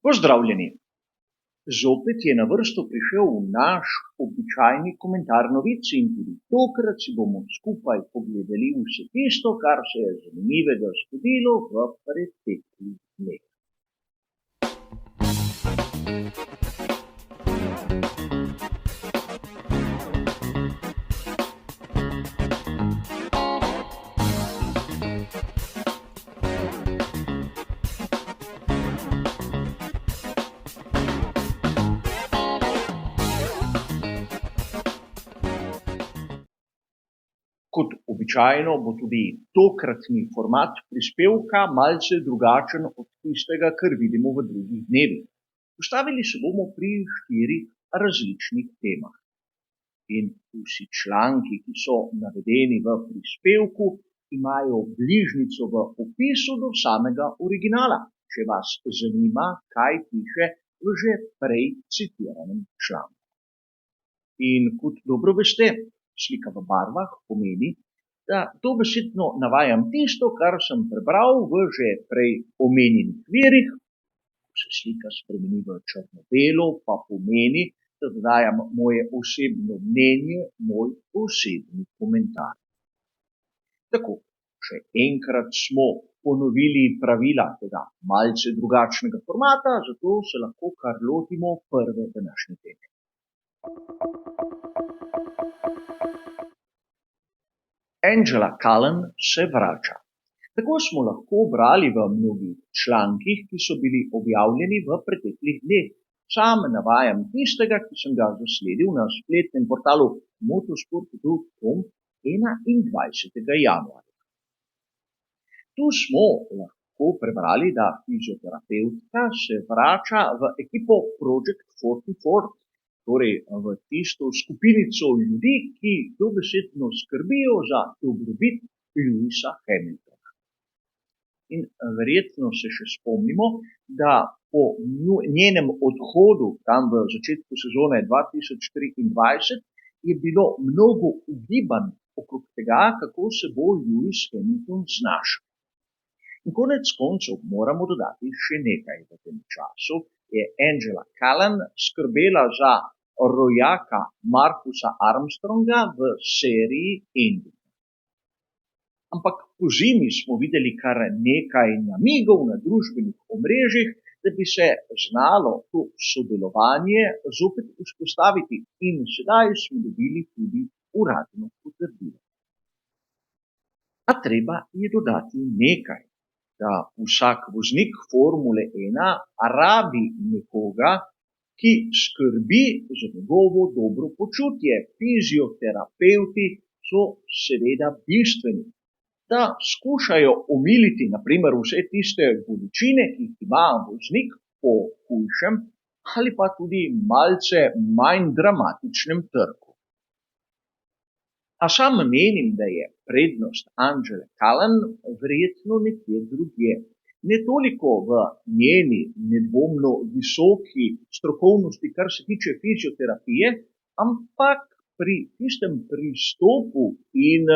Pozdravljeni! Zopet je na vrsto prišel naš običajni komentar novic in tudi tokrat si bomo skupaj pogledali vse tisto, kar se je zanimivega zgodilo v preteklih dneh. Kot običajno bo tudi tokratni format prispevka malce drugačen od tistega, kar vidimo v drugih dnevih. Ustavili se bomo pri 4 različnih temah. In vsi članki, ki so navedeni v prispevku, imajo bližnjico v opisu do samega originala, če vas zanima, kaj piše v že prej citiranem članku. In kot dobro veste, slika v barvah pomeni, da dobesedno navajam tisto, kar sem prebral v že prej omenjenih virih. Ko se slika spremeni v črno-belo, pa pomeni, da dodajam moje osebno mnenje, moj osebni komentar. Tako, še enkrat smo ponovili pravila tega malce drugačnega formata, zato se lahko kar lotimo prve današnje teme. Angela Cullen se vrača. Tako smo lahko brali v mnogih člankih, ki so bili objavljeni v preteklih dneh. Sam navajam tistega, ki sem ga zasledil na spletnem portalu motorsport.com 21. januarja. Tu smo lahko prebrali, da fizioterapevtka se vrača v ekipo Project 44, torej v tisto skupinico ljudi, ki dobesedno skrbijo za dobrobit Lewisa Hamiltona. In verjetno se še spomnimo, da po njenem odhodu tam v začetku sezone 2023 je bilo mnogo ugibanj okrog tega, kako se bo Lewis Hamilton znašel. In konec koncev moramo dodati še nekaj. V tem času je Angela Cullen skrbela za rojaka Marcusa Armstronga v seriji Indy. Ampak po zimi smo videli kar nekaj namigov na družbenih omrežjih, da bi se znalo to sodelovanje zopet vzpostaviti, in sedaj smo dobili tudi uradno potrdilo. A treba je dodati nekaj, da vsak voznik Formule 1 rabi nekoga, ki skrbi za njegovo dobro počutje. Fizioterapevti so seveda bistveni, da skušajo omiliti na primer vse tiste bolečine, ki jih ima voznik po hujšem ali pa tudi malce manj dramatičnem trku. A sam menim, da je prednost Angele Cullen verjetno nekje drugje. Ne toliko v njeni nedvomno visoki strokovnosti, kar se tiče fizioterapije, ampak pri tistem pristopu in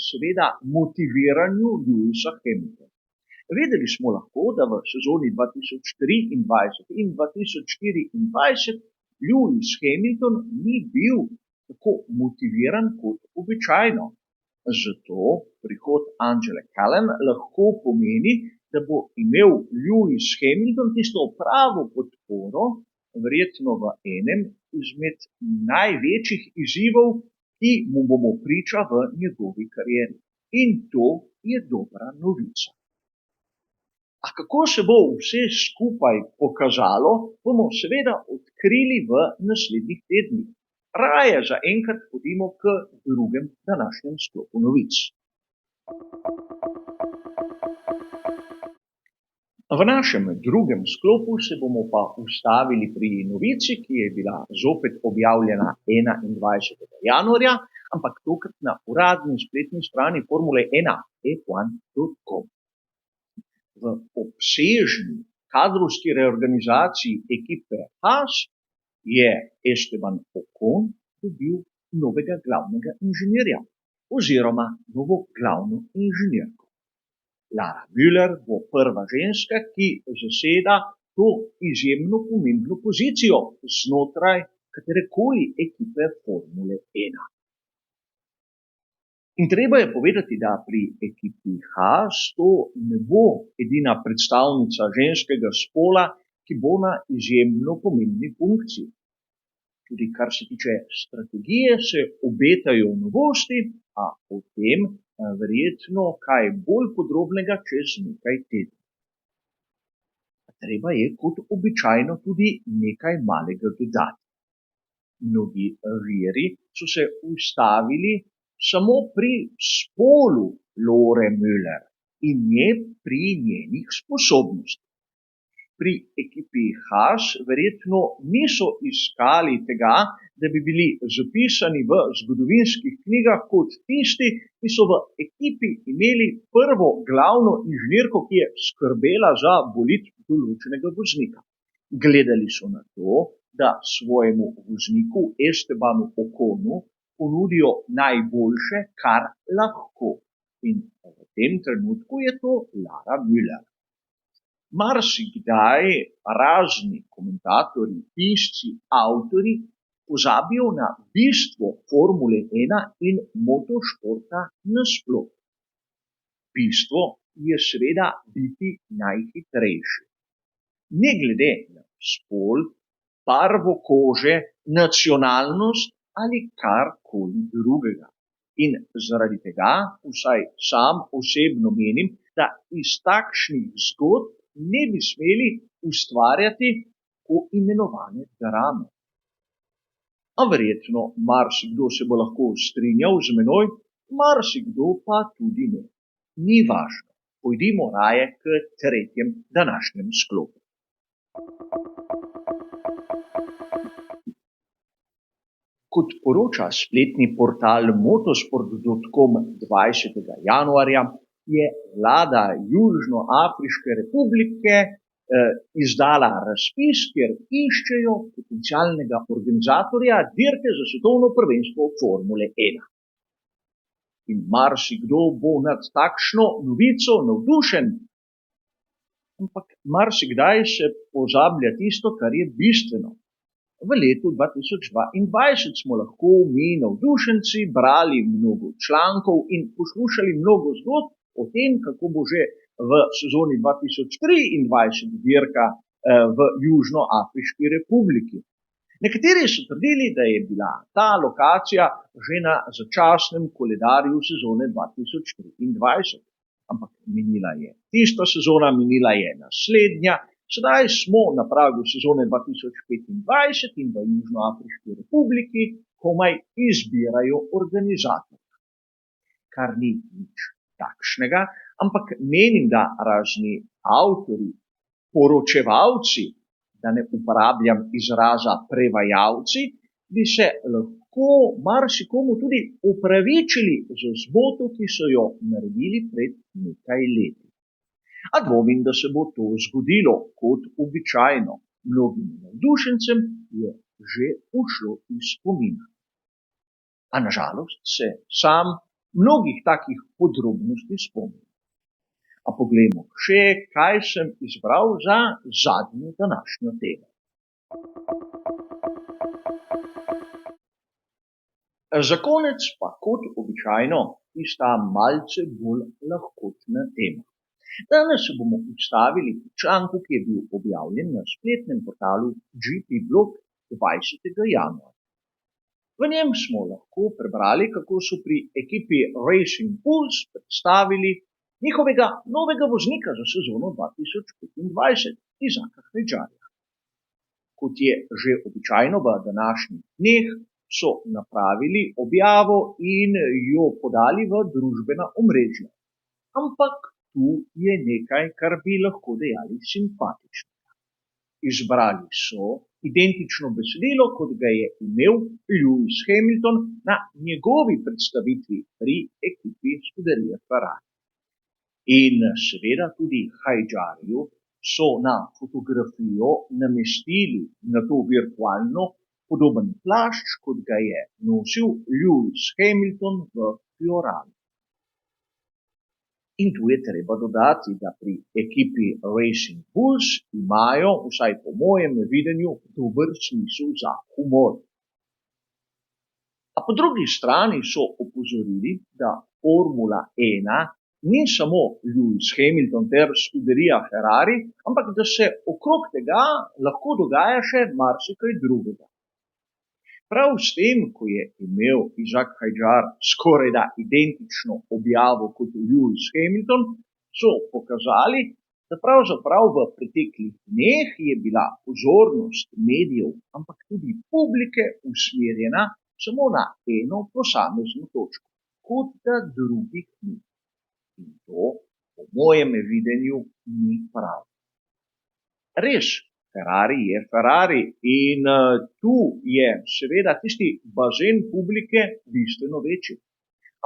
seveda motiviranju Lewisa Hamiltona. Vedeli smo lahko, da v sezoni 2023 in 2024 Lewis Hamilton ni bil tako motiviran kot običajno. Zato prihod Angele Cullen lahko pomeni, da bo imel Lewis Hamilton tisto pravo podporo, verjetno v enem izmed največjih izzivov, ki mu bomo priča v njegovi karieri. In to je dobra novica. A kako se bo vse skupaj pokazalo, bomo seveda odkrili v naslednjih tednih. Raje zaenkrat pojdimo k drugem današnjem sklopu novic. V našem drugem sklopu se bomo pa ustavili pri novici, ki je bila zopet objavljena 21. januarja, ampak tokrat na uradni spletni strani Formule 1 f1.com. V obsežni kadrovski reorganizaciji ekipe Haas je Esteban Ocon dobil novega glavnega inženirja oziroma novo glavno inženirko. Lara Müller bo prva ženska, ki zaseda to izjemno pomembno pozicijo znotraj katerekoli ekipe Formule 1. In treba je povedati, da pri ekipi Haas to ne bo edina predstavnica ženskega spola, ki bo na izjemno pomembni funkciji. Tudi kar se tiče strategije, se obetajo novosti, a o tem verjetno kaj bolj podrobnega čez nekaj tednov. Treba je kot običajno tudi nekaj malega dodati. Mnogi viri so se ustavili samo pri spolu Lore Müller in ne pri njenih sposobnostih. Pri ekipi Haas verjetno niso iskali tega, da bi bili zapisani v zgodovinskih knjigah kot tisti, ki so v ekipi imeli prvo glavno inženirko, ki je skrbela za bolid določenega voznika. Gledali so na to, da svojemu vozniku Estebanu Oconu ponudijo najboljše, kar lahko. In v tem trenutku je to Lara Müller. Marsikdaj razni komentatorji, pisci, avtorji pozabijo na bistvo Formule 1 in motošporta nasploh. Bistvo je seveda biti najhitrejši. Ne glede na spol, barvo kože, nacionalnost ali karkoli drugega. In zaradi tega, vsaj sam osebno menim, da iz takšnih zgodb ne bi smeli ustvarjati tako imenovane drame. A verjetno marsikdo se bo lahko strinjal z menoj, marsikdo pa tudi ne. Ni važno. Pojdimo raje k tretjem današnjem sklopu. Kot poroča spletni portal motosport.com 20. januarja, je vlada Južnoafriške republike izdala razpis, kjer iščejo potencialnega organizatorja dirke za svetovno prvenstvo Formule 1. In marsikdo bo nad takšno novico navdušen, ampak marsikdaj se pozablja tisto, kar je bistveno. V letu 2022 smo lahko mi navdušenci brali mnogo člankov in poslušali mnogo zgodb o tem, kako bo že v sezoni 2023 dirka v Južnoafriški republiki. Nekateri so trdili, da je bila ta lokacija že na začasnem koledarju sezone 2023. Ampak minila je tista sezona, minila je naslednja, sedaj smo na pragu sezone 2025 in v Južnoafriški republiki komaj izbirajo organizatorja. Kar ni nič takšnega, ampak menim, da razni avtorji, poročevalci, da ne uporabljam izraza prevajalci, bi se lahko marsikomu tudi opravičili za zmoto, ki so jo naredili pred nekaj leti. A dvomim, da se bo to zgodilo kot običajno. Mnogim navdušencem je že ušlo iz spomina. A nažalost se sam mnogih takih podrobnosti spomnim. A poglejmo še, kaj sem izbral za zadnjo današnjo temo. Za konec pa kot običajno tista malce bolj lahkotna tema. Danes se bomo ustavili v članku, ki je bil objavljen na spletnem portalu GP Blog 20. januarja. V njem smo lahko prebrali, kako so pri ekipi Racing Bulls predstavili njihovega novega voznika za sezono 2025, Isaka Hadjarja. Kot je že običajno v današnjih dneh, so napravili objavo in jo podali v družbena omrežja. Ampak tu je nekaj, kar bi lahko dejali simpatično. Izbrali so identično besedilo, kot ga je imel Lewis Hamilton na njegovi predstavitvi pri ekipi Scuderia Ferrari. In seveda tudi Hadjarju so na fotografijo namestili na to virtualno podoben plašč, kot ga je nosil Lewis Hamilton v Fiorano. In tu je treba dodati, da pri ekipi Racing Bulls imajo, vsaj po mojem videnju, dober smisel za humor. A po drugi strani so opozorili, da Formula 1 ni samo Lewis Hamilton ter scuderia Ferrari, ampak da se okrog tega lahko dogaja še marsikaj drugega. Prav s tem, ko je imel Isaac Hadjar skorajda identično objavo kot Lewis Hamilton, so pokazali, da pravzaprav v preteklih dneh je bila pozornost medijev, ampak tudi publike usmerjena samo na eno posamezno točko, kot da drugih ni. In to, po mojem videnju, ni prav. Res, Ferrari je Ferrari in tu je seveda tisti bazen publike bistveno večji.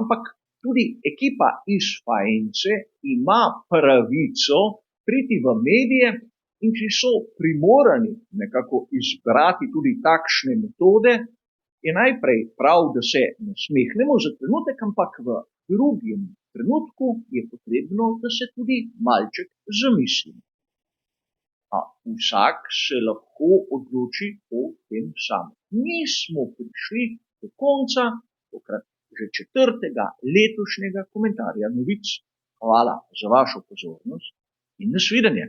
Ampak tudi ekipa iz Faence ima pravico priti v medije in če so primorani nekako izbrati tudi takšne metode, je najprej prav, da se nasmehnemo za trenutek, ampak v drugem trenutku je potrebno, da se tudi malček zamislimo. A vsak se lahko odloči o tem samem. Mi smo prišli do konca, tokrat že 4. letošnjega komentarja novic. Hvala za vašo pozornost in nasvidenje.